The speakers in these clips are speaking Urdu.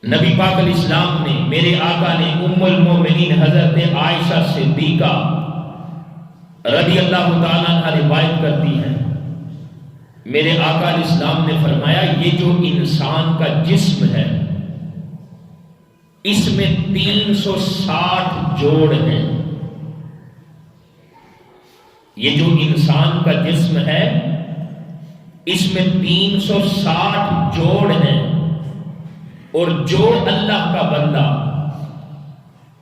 نبی پاک علیہ السلام نے، میرے آقا نے ام المومنین حضرت عائشہ صدیقہ رضی اللہ تعالیٰ عنہ روایت کرتی ہیں، میرے آقا علیہ السلام نے فرمایا یہ جو انسان کا جسم ہے اس میں 360 جوڑ ہیں۔ یہ جو انسان کا جسم ہے اس میں 360 جوڑ ہیں، اور جو اللہ کا بندہ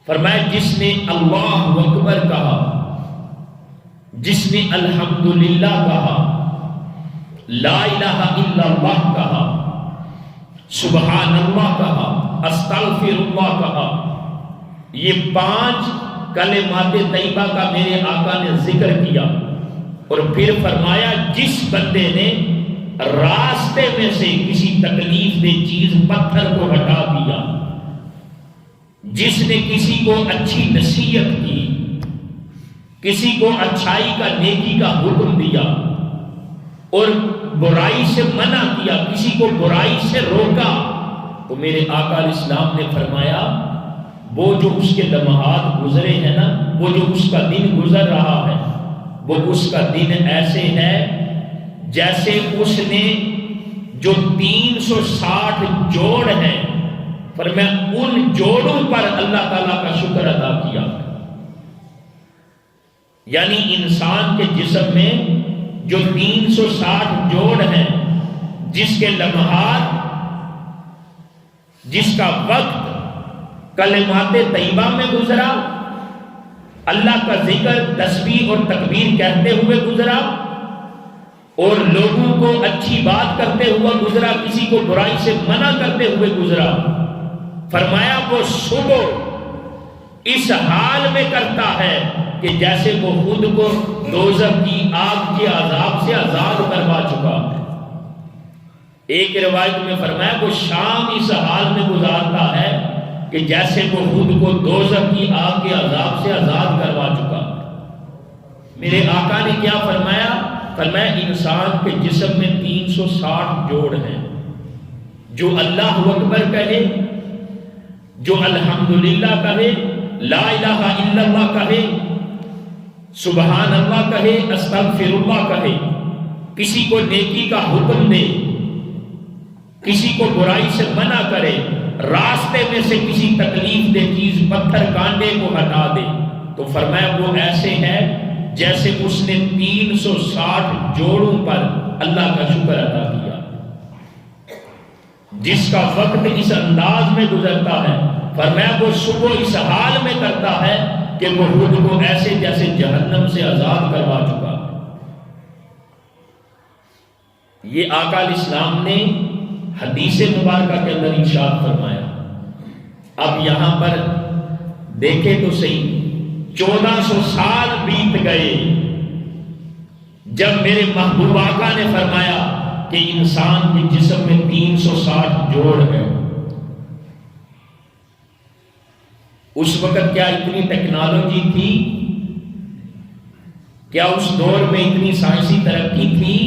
فرمایا جس نے اللہ اکبر کہا، جس نے الحمدللہ کہا، لا الہ الا اللہ کہا، سبحان اللہ کہا، استغفر اللہ کہا، یہ 5 کلمات طیبہ کا میرے آقا نے ذکر کیا، اور پھر فرمایا جس بندے نے راستے میں سے کسی تکلیف دہ چیز پتھر کو ہٹا دیا، جس نے کسی کو اچھی نصیحت کی، کسی کو اچھائی کا نیکی کا حکم دیا اور برائی سے منع کیا، کسی کو برائی سے روکا، تو میرے آقا علیہ السلام نے فرمایا وہ جو اس کے لمحات گزرے ہیں نا، وہ جو اس کا دن گزر رہا ہے، وہ اس کا دن ایسے ہے جیسے اس نے جو 360 جوڑ ہیں فرمایا ان جوڑوں پر اللہ تعالیٰ کا شکر ادا کیا۔ یعنی انسان کے جسم میں جو 360 جوڑ ہیں، جس کے لمحات، جس کا وقت کلمات طیبہ میں گزرا، اللہ کا ذکر تسبیح اور تکبیر کہتے ہوئے گزرا، اور لوگوں کو اچھی بات کرتے ہوئے گزرا، کسی کو برائی سے منع کرتے ہوئے گزرا، فرمایا وہ صبح اس حال میں کرتا ہے کہ جیسے وہ خود کو دوزخ کی آگ کے عذاب سے آزاد کروا چکا ہے۔ ایک روایت میں فرمایا وہ شام اس حال میں گزارتا ہے کہ جیسے وہ خود کو دوزخ کی آگ کے عذاب سے آزاد کروا چکا ہے۔ میرے آقا نے کیا فرمایا؟ فرمایا انسان کے جسم میں 360 جوڑ ہیں، جو اللہ اکبر کہے، جو الحمدللہ کہے، لا الہ الا اللہ کہے، سبحان اللہ کہے، استغفر اللہ کہے، کسی کو نیکی کا حکم دے، کسی کو برائی سے منع کرے، راستے میں سے کسی تکلیف دہ چیز پتھر کانٹے کو ہٹا دے، تو فرمایا وہ ایسے ہے جیسے اس نے 360 جوڑوں پر اللہ کا شکر ادا کیا۔ جس کا وقت اس انداز میں گزرتا ہے فرمایا وہ صبح اس حال میں کرتا ہے کہ وہ خود کو ایسے جیسے جہنم سے آزاد کروا چکا۔ یہ آقا علیہ السلام نے حدیث مبارکہ کے اندر ارشاد فرمایا۔ اب یہاں پر دیکھیں تو صحیح، 1400 سال بیت گئے جب میرے محبوب آقا نے فرمایا کہ انسان کے جسم میں 360 جوڑ ہیں۔ اس وقت کیا اتنی ٹیکنالوجی تھی؟ کیا اس دور میں اتنی سائنسی ترقی تھی؟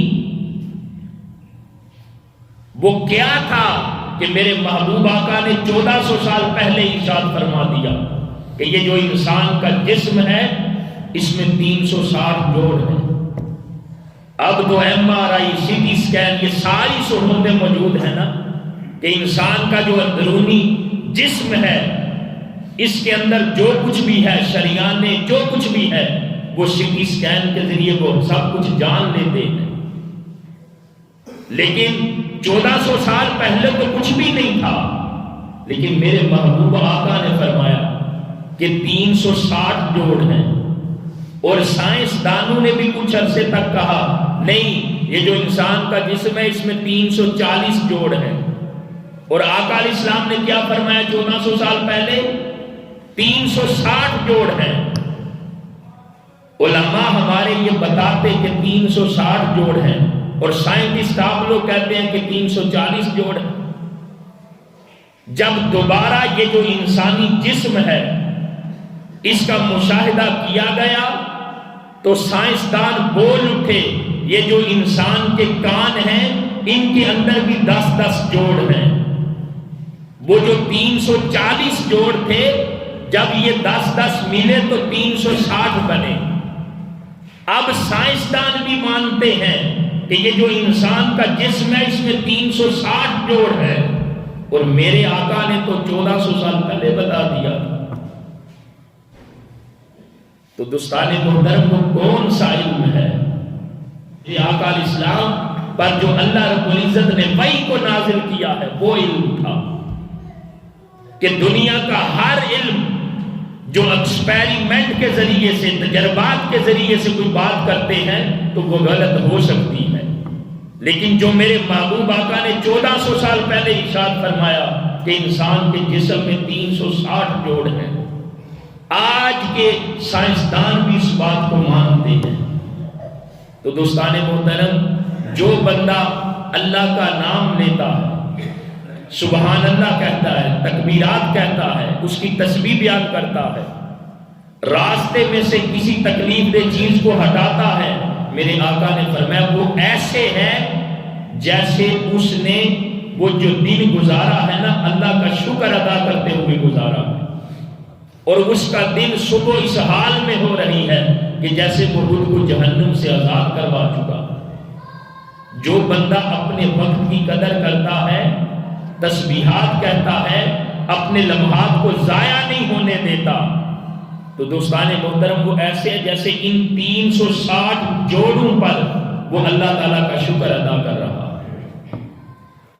وہ کیا تھا کہ میرے محبوب آقا نے 1400 سال پہلے ارشاد فرما دیا کہ یہ جو انسان کا جسم ہے اس میں 360 جوڑ ہیں۔ اب تو MRI، CT اسکین، یہ ساری سہولتیں موجود ہیں نا، کہ انسان کا جو اندرونی جسم ہے اس کے اندر جو کچھ بھی ہے، شریانے جو کچھ بھی ہے، وہ CT اسکین کے ذریعے وہ سب کچھ جان لیتے ہیں۔ لیکن 1400 سال پہلے تو کچھ بھی نہیں تھا، لیکن میرے محبوب آقا نے فرمایا کہ 360 جوڑ ہیں، اور سائنسدانوں نے بھی کچھ عرصے تک کہا نہیں، یہ جو انسان کا جسم ہے اس میں 340 جوڑ ہیں، اور آقا علیہ السلام نے کیا فرمایا 1400 سال پہلے؟ 360 جوڑ ہیں۔ علماء ہمارے یہ بتاتے کہ 360 جوڑ ہیں، اور سائنٹسٹ آپ لوگ کہتے ہیں کہ 340 جوڑ ہیں۔ جب دوبارہ یہ جو انسانی جسم ہے اس کا مشاہدہ کیا گیا تو سائنسدان بول اٹھے یہ جو انسان کے کان ہیں ان کے اندر بھی 10-10 جوڑ ہیں۔ وہ جو 340 جوڑ تھے، جب یہ 10-10 ملے تو 360 بنے۔ اب سائنسدان بھی مانتے ہیں کہ یہ جو انسان کا جسم ہے اس میں 360 جوڑ ہے، اور میرے آقا نے تو 1400 سال پہلے بتا دیا تھا۔ تو دوستان محترم، وہ کون سا علم ہے یہ آقا علیہ السلام پر جو اللہ رب العزت نے وحی کو نازل کیا ہے؟ وہ علم تھا کہ دنیا کا ہر علم جو ایکسپیریمنٹ کے ذریعے سے، تجربات کے ذریعے سے کوئی بات کرتے ہیں تو وہ غلط ہو سکتی ہے، لیکن جو میرے محبوب آقا نے 1400 سال پہلے ارشاد فرمایا کہ انسان کے جسم میں 360 جوڑ ہیں، آج کے سائنسدان بھی اس بات کو مانتے ہیں۔ تو دوستان محترم، جو بندہ اللہ کا نام لیتا ہے، سبحان اللہ کہتا ہے، تکبیرات کہتا ہے، اس کی تسبیح بیان کرتا ہے، راستے میں سے کسی تکلیف دہ چیز کو ہٹاتا ہے، میرے آقا نے فرمایا وہ ایسے ہے جیسے اس نے وہ جو دن گزارا ہے نا، اللہ کا شکر ادا کرتے ہوئے گزارا ہے، اور اس کا دن صبح اس حال میں ہو رہی ہے کہ جیسے وہ خود کو جہنم سے آزاد کروا چکا۔ جو بندہ اپنے وقت کی قدر کرتا ہے، تسبیحات کہتا ہے، اپنے لمحات کو ضائع نہیں ہونے دیتا، تو دوستان محترم وہ ایسے جیسے ان 360 جوڑوں پر وہ اللہ تعالیٰ کا شکر ادا کر رہا ہے۔